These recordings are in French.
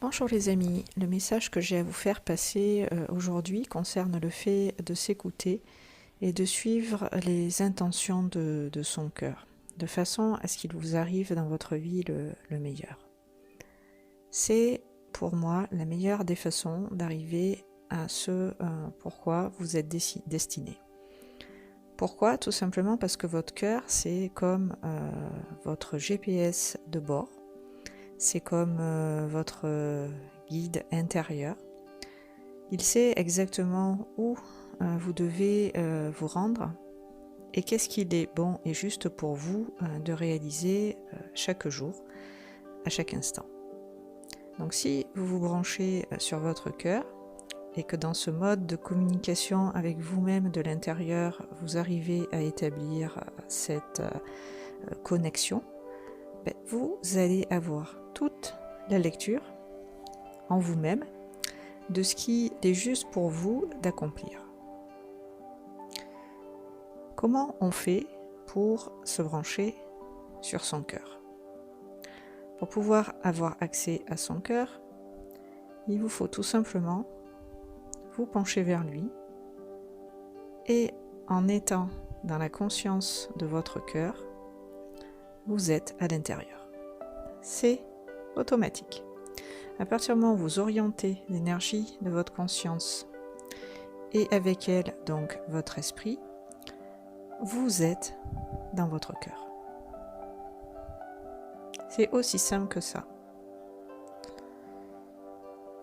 Bonjour les amis, le message que j'ai à vous faire passer aujourd'hui concerne le fait de s'écouter et de suivre les intentions de son cœur, de façon à ce qu'il vous arrive dans votre vie le meilleur. C'est pour moi la meilleure des façons d'arriver à ce pourquoi vous êtes destiné. Pourquoi? Tout simplement parce que votre cœur, c'est comme votre GPS de bord. C'est comme votre guide intérieur. Il sait exactement où vous devez vous rendre et qu'est-ce qu'il est bon et juste pour vous de réaliser chaque jour, à chaque instant. Donc si vous vous branchez sur votre cœur et que dans ce mode de communication avec vous-même de l'intérieur, vous arrivez à établir cette connexion, vous allez avoir toute la lecture en vous-même de ce qui est juste pour vous d'accomplir. Comment on fait pour se brancher sur son cœur? Pour pouvoir avoir accès à son cœur, il vous faut tout simplement vous pencher vers lui et en étant dans la conscience de votre cœur, vous êtes à l'intérieur. C'est automatique. À partir du moment où vous orientez l'énergie de votre conscience et avec elle donc votre esprit, vous êtes dans votre cœur. C'est aussi simple que ça.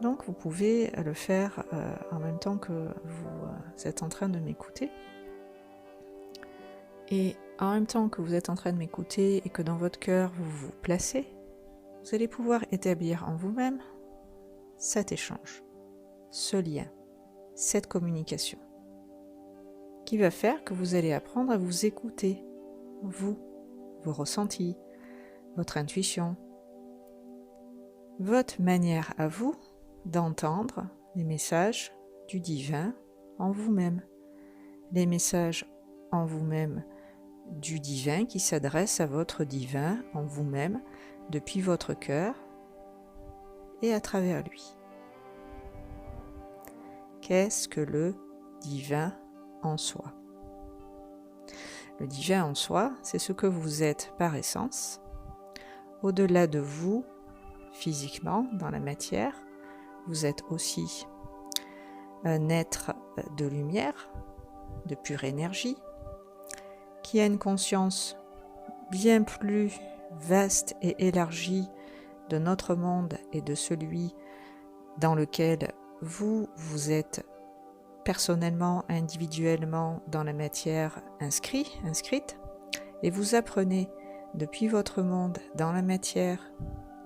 Donc vous pouvez le faire en même temps que vous êtes en train de m'écouter. Et en même temps que vous êtes en train de m'écouter et que dans votre cœur vous vous placez, vous allez pouvoir établir en vous-même cet échange, ce lien, cette communication, qui va faire que vous allez apprendre à vous écouter, vous, vos ressentis, votre intuition, votre manière à vous d'entendre les messages du divin en vous-même, les messages en vous-même du divin qui s'adresse à votre divin en vous-même depuis votre cœur et à travers lui. Qu'est-ce que le divin en soi? Le divin en soi, c'est ce que vous êtes par essence, au-delà de vous, physiquement, dans la matière. Vous êtes aussi un être de lumière, de pure énergie, qui a une conscience bien plus vaste et élargie de notre monde et de celui dans lequel vous êtes personnellement, individuellement dans la matière inscrite, et vous apprenez depuis votre monde dans la matière,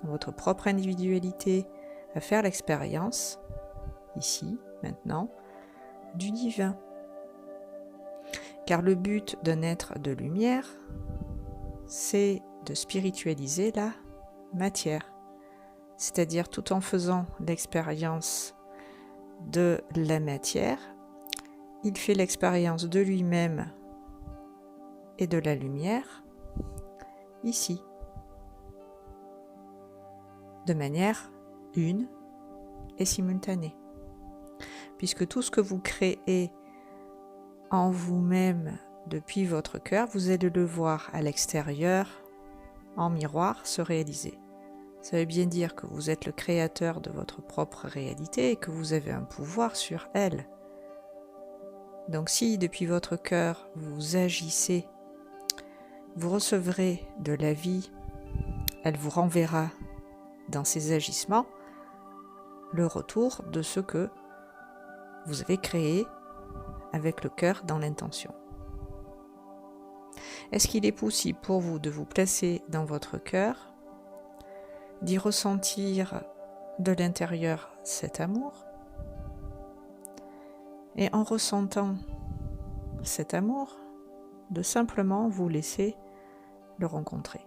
dans votre propre individualité, à faire l'expérience, ici, maintenant, du divin. Car le but d'un être de lumière, c'est de spiritualiser la matière, c'est-à-dire tout en faisant l'expérience de la matière, il fait l'expérience de lui-même et de la lumière ici, de manière une et simultanée. Puisque tout ce que vous créez en vous-même depuis votre cœur, vous allez le voir à l'extérieur, en miroir, se réaliser. Ça veut bien dire que vous êtes le créateur de votre propre réalité et que vous avez un pouvoir sur elle. Donc si depuis votre cœur vous agissez, vous recevrez de la vie, elle vous renverra dans ses agissements le retour de ce que vous avez créé avec le cœur dans l'intention. Est-ce qu'il est possible pour vous de vous placer dans votre cœur, d'y ressentir de l'intérieur cet amour, et en ressentant cet amour, de simplement vous laisser le rencontrer?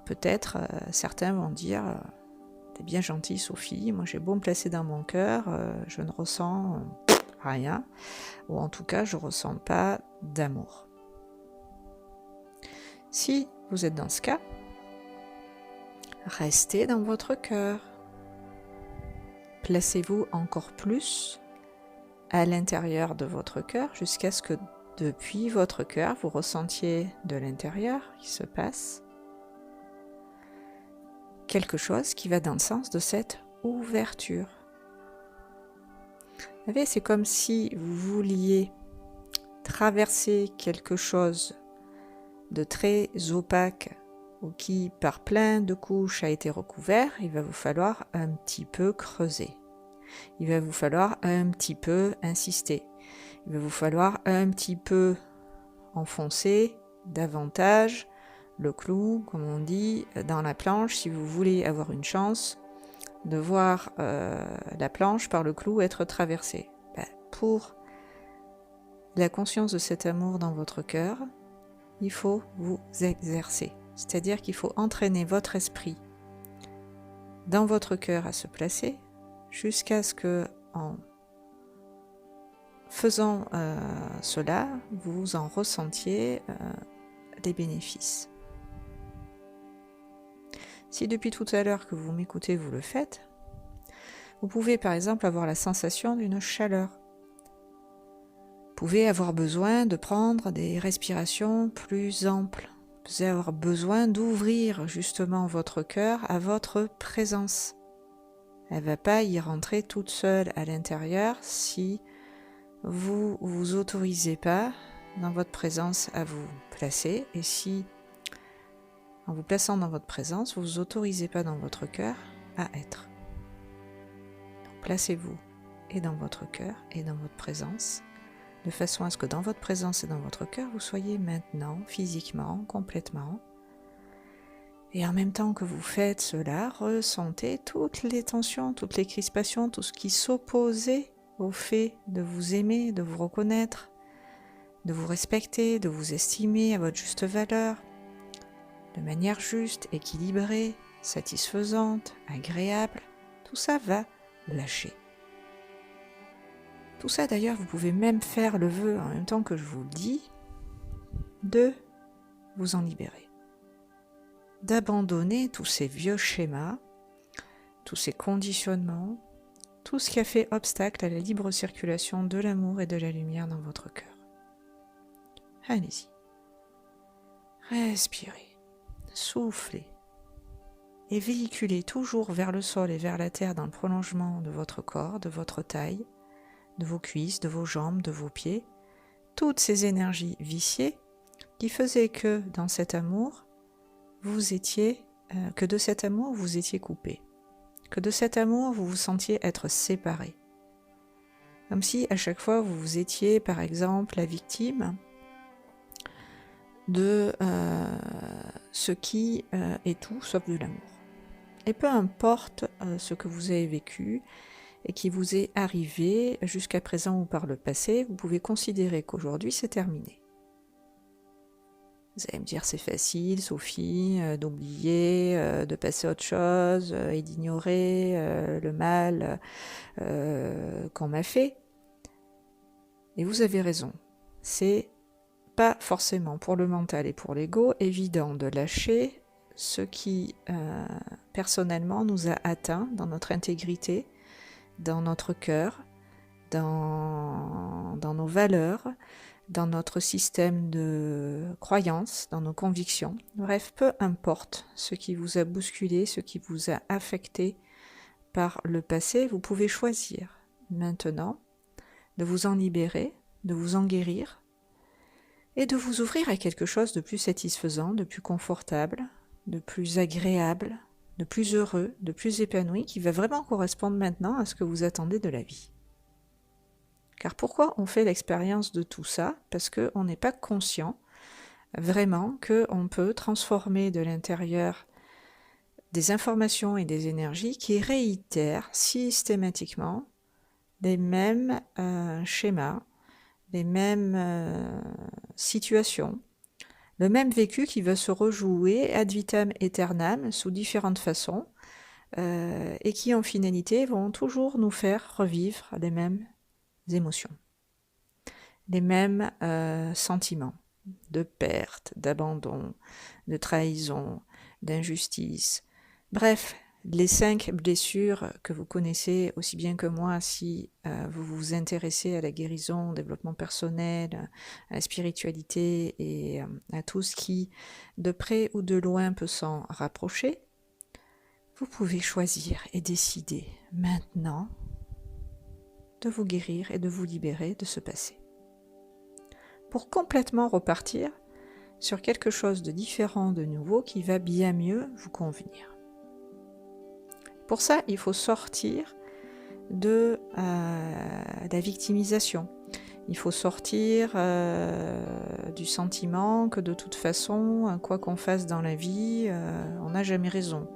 Peut-être certains vont dire t'es bien gentille Sophie, moi j'ai beau me placer dans mon cœur, je ne ressens rien, ou en tout cas je ne ressens pas d'amour. Si vous êtes dans ce cas, Restez dans votre cœur. Placez-vous encore plus à l'intérieur de votre cœur jusqu'à ce que depuis votre cœur, vous ressentiez de l'intérieur qui se passe quelque chose qui va dans le sens de cette ouverture. Vous savez, c'est comme si vous vouliez traverser quelque chose de très opaque ou qui, par plein de couches, a été recouvert. Il va vous falloir un petit peu creuser. Il va vous falloir un petit peu insister. Il va vous falloir un petit peu enfoncer davantage le clou, comme on dit, dans la planche si vous voulez avoir une chance de voir la planche par le clou être traversée. Pour la conscience de cet amour dans votre cœur, il faut vous exercer. C'est-à-dire qu'il faut entraîner votre esprit dans votre cœur à se placer jusqu'à ce que, en faisant cela, vous en ressentiez les bénéfices. Si depuis tout à l'heure que vous m'écoutez, vous le faites, vous pouvez par exemple avoir la sensation d'une chaleur. Vous pouvez avoir besoin de prendre des respirations plus amples. Vous pouvez avoir besoin d'ouvrir justement votre cœur à votre présence. Elle ne va pas y rentrer toute seule à l'intérieur si vous ne vous autorisez pas dans votre présence à vous placer et si en vous plaçant dans votre présence, vous ne vous autorisez pas dans votre cœur à être. Donc, placez-vous et dans votre cœur et dans votre présence, de façon à ce que dans votre présence et dans votre cœur, vous soyez maintenant, physiquement, complètement. Et en même temps que vous faites cela, ressentez toutes les tensions, toutes les crispations, tout ce qui s'opposait au fait de vous aimer, de vous reconnaître, de vous respecter, de vous estimer à votre juste valeur, de manière juste, équilibrée, satisfaisante, agréable. Tout ça va lâcher. Tout ça d'ailleurs, vous pouvez même faire le vœu en même temps que je vous le dis, de vous en libérer. D'abandonner tous ces vieux schémas, tous ces conditionnements, tout ce qui a fait obstacle à la libre circulation de l'amour et de la lumière dans votre cœur. Allez-y. Respirez, soufflez et véhiculez toujours vers le sol et vers la terre dans le prolongement de votre corps, de votre taille, de vos cuisses, de vos jambes, de vos pieds, toutes ces énergies viciées qui faisaient que dans cet amour, que de cet amour vous étiez coupé, que de cet amour vous vous sentiez être séparé. Comme si à chaque fois vous étiez par exemple la victime de ce qui est tout sauf de l'amour. Et peu importe ce que vous avez vécu et qui vous est arrivé jusqu'à présent ou par le passé, vous pouvez considérer qu'aujourd'hui c'est terminé. Vous allez me dire c'est facile, Sophie, d'oublier, de passer à autre chose et d'ignorer le mal qu'on m'a fait. Et vous avez raison, c'est pas forcément pour le mental et pour l'ego évident de lâcher ce qui personnellement nous a atteints dans notre intégrité, dans notre cœur, dans nos valeurs, dans notre système de croyances, dans nos convictions. Bref, peu importe ce qui vous a bousculé, ce qui vous a affecté par le passé, vous pouvez choisir maintenant de vous en libérer, de vous en guérir et de vous ouvrir à quelque chose de plus satisfaisant, de plus confortable, de plus agréable, de plus heureux, de plus épanoui, qui va vraiment correspondre maintenant à ce que vous attendez de la vie. Car pourquoi on fait l'expérience de tout ça? Parce qu'on n'est pas conscient vraiment qu'on peut transformer de l'intérieur des informations et des énergies qui réitèrent systématiquement les mêmes schémas, les mêmes situations, le même vécu qui va se rejouer ad vitam aeternam sous différentes façons et qui en finalité vont toujours nous faire revivre les mêmes émotions, les mêmes sentiments de perte, d'abandon, de trahison, d'injustice, Bref, les 5 blessures que vous connaissez aussi bien que moi si vous vous intéressez à la guérison, au développement personnel, à la spiritualité et à tout ce qui, de près ou de loin, peut s'en rapprocher, vous pouvez choisir et décider maintenant de vous guérir et de vous libérer de ce passé. Pour complètement repartir sur quelque chose de différent, de nouveau, qui va bien mieux vous convenir. Pour ça, il faut sortir de la victimisation. Il faut sortir du sentiment que de toute façon, quoi qu'on fasse dans la vie, on n'a jamais raison.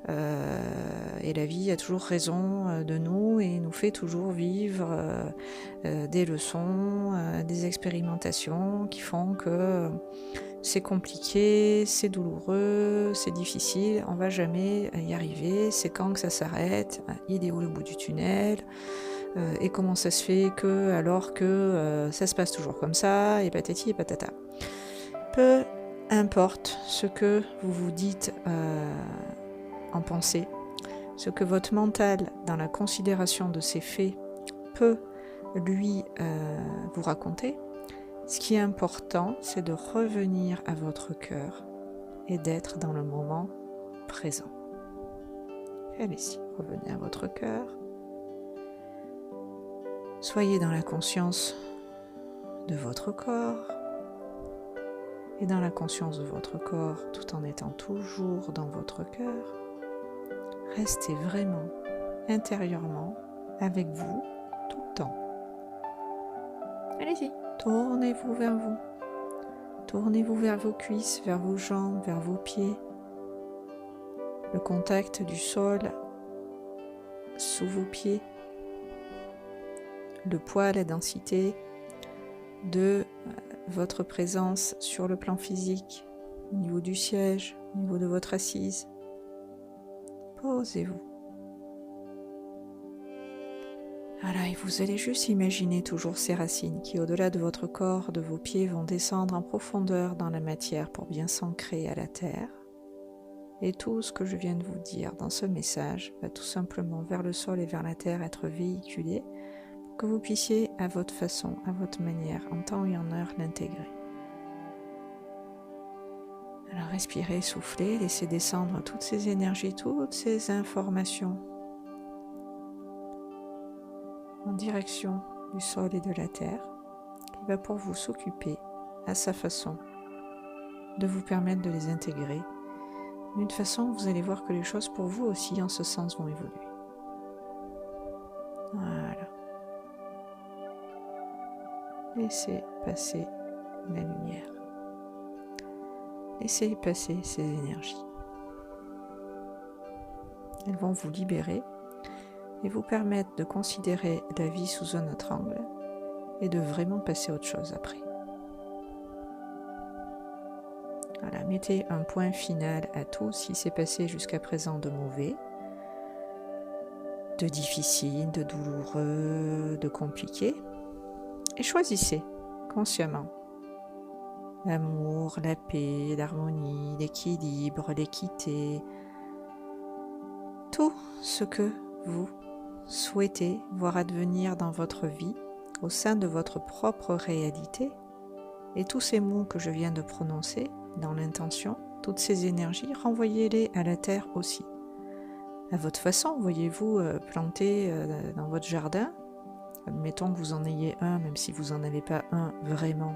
Et la vie a toujours raison de nous et nous fait toujours vivre des leçons, des expérimentations qui font que c'est compliqué, c'est douloureux, c'est difficile, on va jamais y arriver, c'est quand que ça s'arrête, il est où le bout du tunnel, et comment ça se fait que alors que ça se passe toujours comme ça, et patati et patata. Peu importe ce que vous vous dites en pensée, ce que votre mental, dans la considération de ces faits, peut lui vous raconter, ce qui est important, c'est de revenir à votre cœur et d'être dans le moment présent. Allez-y, revenez à votre cœur. Soyez dans la conscience de votre corps et dans la conscience de votre corps tout en étant toujours dans votre cœur. Restez vraiment intérieurement avec vous tout le temps. Allez-y, tournez-vous vers vous. Tournez-vous vers vos cuisses, vers vos jambes, vers vos pieds. Le contact du sol sous vos pieds. Le poids, la densité de votre présence sur le plan physique, au niveau du siège, au niveau de votre assise. Posez-vous. Voilà, et vous allez juste imaginer toujours ces racines qui, au-delà de votre corps, de vos pieds, vont descendre en profondeur dans la matière pour bien s'ancrer à la terre. Et tout ce que je viens de vous dire dans ce message va tout simplement vers le sol et vers la terre être véhiculé pour que vous puissiez, à votre façon, à votre manière, en temps et en heure, l'intégrer. Alors respirez, soufflez, laissez descendre toutes ces énergies, toutes ces informations en direction du sol et de la terre, qui va pour vous s'occuper à sa façon de vous permettre de les intégrer. D'une façon, vous allez voir que les choses pour vous aussi en ce sens vont évoluer. Voilà. Laissez passer la lumière. Laissez passer ces énergies. Elles vont vous libérer et vous permettre de considérer la vie sous un autre angle et de vraiment passer à autre chose après. Voilà, mettez un point final à tout ce qui s'est passé jusqu'à présent de mauvais, de difficile, de douloureux, de compliqué, et choisissez consciemment l'amour, la paix, l'harmonie, l'équilibre, l'équité, tout ce que vous souhaitez voir advenir dans votre vie au sein de votre propre réalité, et tous ces mots que je viens de prononcer dans l'intention, toutes ces énergies, renvoyez-les à la terre aussi. À votre façon, voyez-vous planter dans votre jardin, admettons que vous en ayez un, même si vous n'en avez pas un vraiment,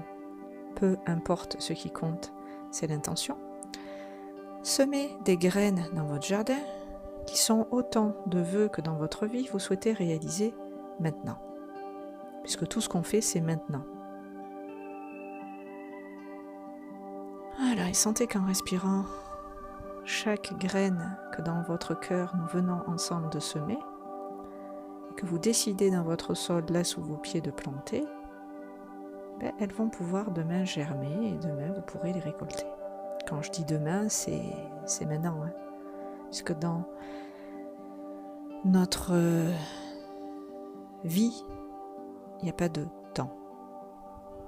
peu importe ce qui compte, c'est l'intention. Semez des graines dans votre jardin qui sont autant de vœux que dans votre vie vous souhaitez réaliser maintenant. Puisque tout ce qu'on fait, c'est maintenant. Voilà, et sentez qu'en respirant chaque graine que dans votre cœur nous venons ensemble de semer, et que vous décidez dans votre sol, là sous vos pieds, de planter, elles vont pouvoir demain germer et demain vous pourrez les récolter. Quand je dis demain, c'est maintenant, hein, puisque dans notre vie, il n'y a pas de temps,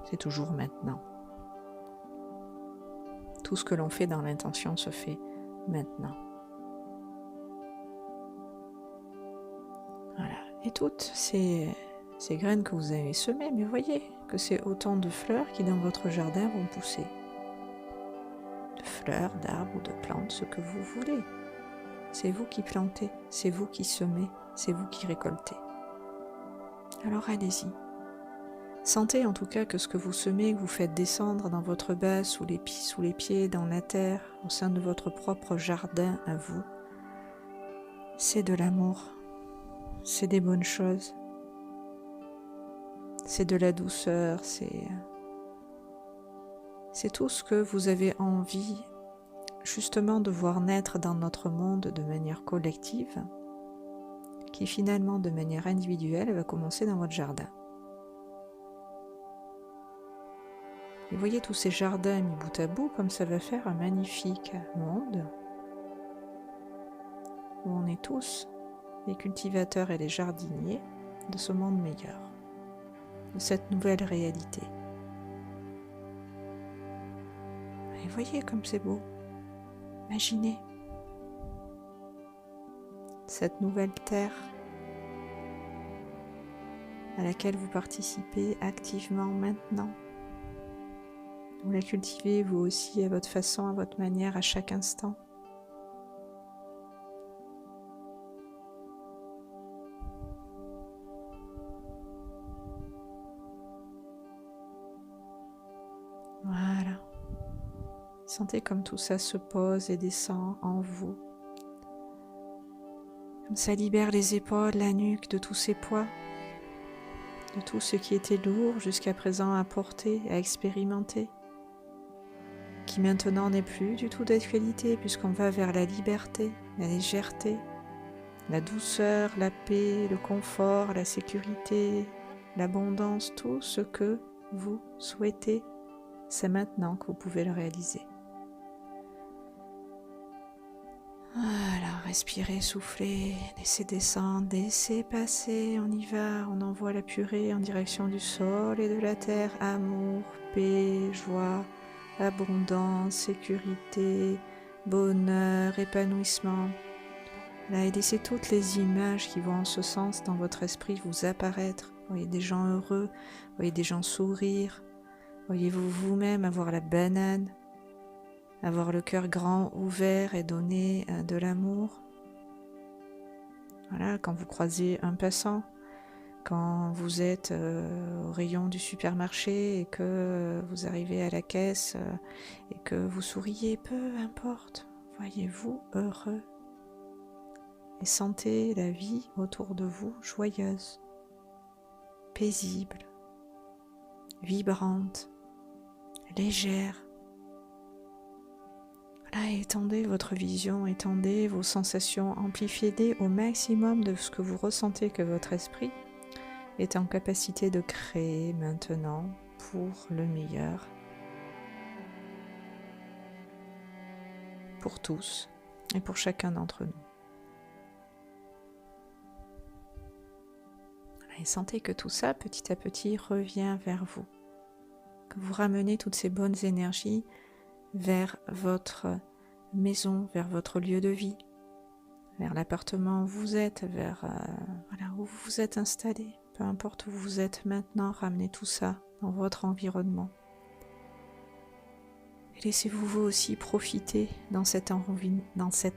c'est toujours maintenant. Tout ce que l'on fait dans l'intention se fait maintenant. Et toutes ces graines que vous avez semées, mais voyez que c'est autant de fleurs qui dans votre jardin vont pousser. De fleurs, d'arbres ou de plantes, ce que vous voulez. C'est vous qui plantez, c'est vous qui semez, c'est vous qui récoltez. Alors allez-y. Sentez en tout cas que ce que vous semez, que vous faites descendre dans votre base, sous les pieds, dans la terre, au sein de votre propre jardin à vous, c'est de l'amour, c'est des bonnes choses, c'est de la douceur, c'est tout ce que vous avez envie justement de voir naître dans notre monde de manière collective, qui finalement de manière individuelle va commencer dans votre jardin. Et voyez tous ces jardins mis bout à bout, comme ça va faire un magnifique monde où on est tous les cultivateurs et les jardiniers de ce monde meilleur, de cette nouvelle réalité. Et voyez comme c'est beau. Imaginez cette nouvelle terre à laquelle vous participez activement maintenant. Vous la cultivez vous aussi à votre façon, à votre manière, à chaque instant. Voilà. Sentez comme tout ça se pose et descend en vous. Comme ça libère les épaules, la nuque de tous ces poids, de tout ce qui était lourd jusqu'à présent à porter, à expérimenter, qui maintenant n'est plus du tout d'actualité puisqu'on va vers la liberté, la légèreté, la douceur, la paix, le confort, la sécurité, l'abondance, tout ce que vous souhaitez, c'est maintenant que vous pouvez le réaliser. Voilà, respirez, soufflez, laissez descendre, laissez passer, on y va, on envoie la purée en direction du sol et de la terre, amour, paix, joie, abondance, sécurité, bonheur, épanouissement. Là, et laissez toutes les images qui vont en ce sens dans votre esprit vous apparaître. Voyez des gens heureux, voyez des gens sourire, voyez-vous vous-même avoir la banane, avoir le cœur grand ouvert et donner de l'amour. Voilà, quand vous croisez un passant, quand vous êtes au rayon du supermarché et que vous arrivez à la caisse et que vous souriez, peu importe, voyez-vous heureux et sentez la vie autour de vous joyeuse, paisible, vibrante, légère. Voilà, étendez votre vision, étendez vos sensations, amplifiez-les au maximum de ce que vous ressentez que votre esprit est en capacité de créer maintenant pour le meilleur, pour tous et pour chacun d'entre nous. Et sentez que tout ça, petit à petit, revient vers vous, que vous ramenez toutes ces bonnes énergies vers votre maison, vers votre lieu de vie, vers l'appartement où vous êtes, vers voilà, où vous vous êtes installé. Peu importe où vous êtes maintenant, ramenez tout ça dans votre environnement. Et laissez-vous vous aussi profiter dans cet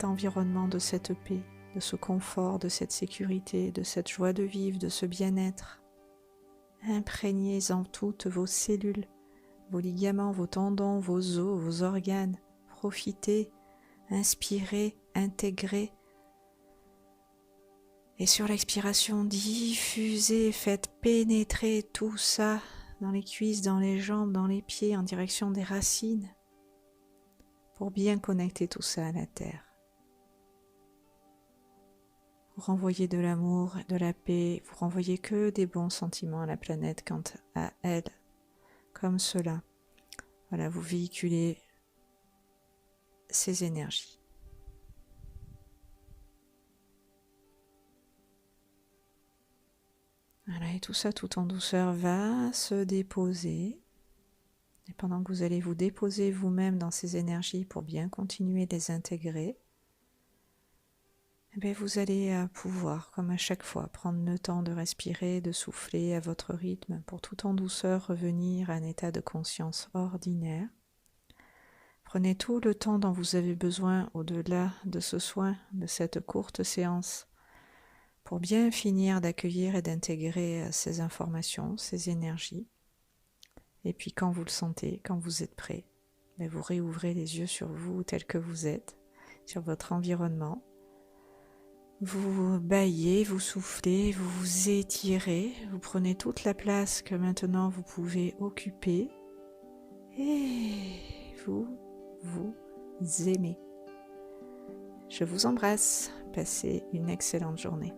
environnement de cette paix, de ce confort, de cette sécurité, de cette joie de vivre, de ce bien-être. Imprégnez-en toutes vos cellules, vos ligaments, vos tendons, vos os, vos organes. Profitez, inspirez, intégrez. Et sur l'expiration, diffusez, faites pénétrer tout ça dans les cuisses, dans les jambes, dans les pieds, en direction des racines, pour bien connecter tout ça à la terre. Vous renvoyez de l'amour, de la paix, vous renvoyez que des bons sentiments à la planète quant à elle, comme cela. Voilà, vous véhiculez ces énergies. Voilà, et tout ça, tout en douceur, va se déposer. Et pendant que vous allez vous déposer vous-même dans ces énergies pour bien continuer de les intégrer, eh bien, vous allez pouvoir, comme à chaque fois, prendre le temps de respirer, de souffler à votre rythme pour tout en douceur revenir à un état de conscience ordinaire. Prenez tout le temps dont vous avez besoin au-delà de ce soin, de cette courte séance, pour bien finir d'accueillir et d'intégrer ces informations, ces énergies. Et puis quand vous le sentez, quand vous êtes prêt, vous réouvrez les yeux sur vous tel que vous êtes, sur votre environnement. Vous bâillez, vous soufflez, vous vous étirez, vous prenez toute la place que maintenant vous pouvez occuper et vous aimez. Je vous embrasse, passez une excellente journée.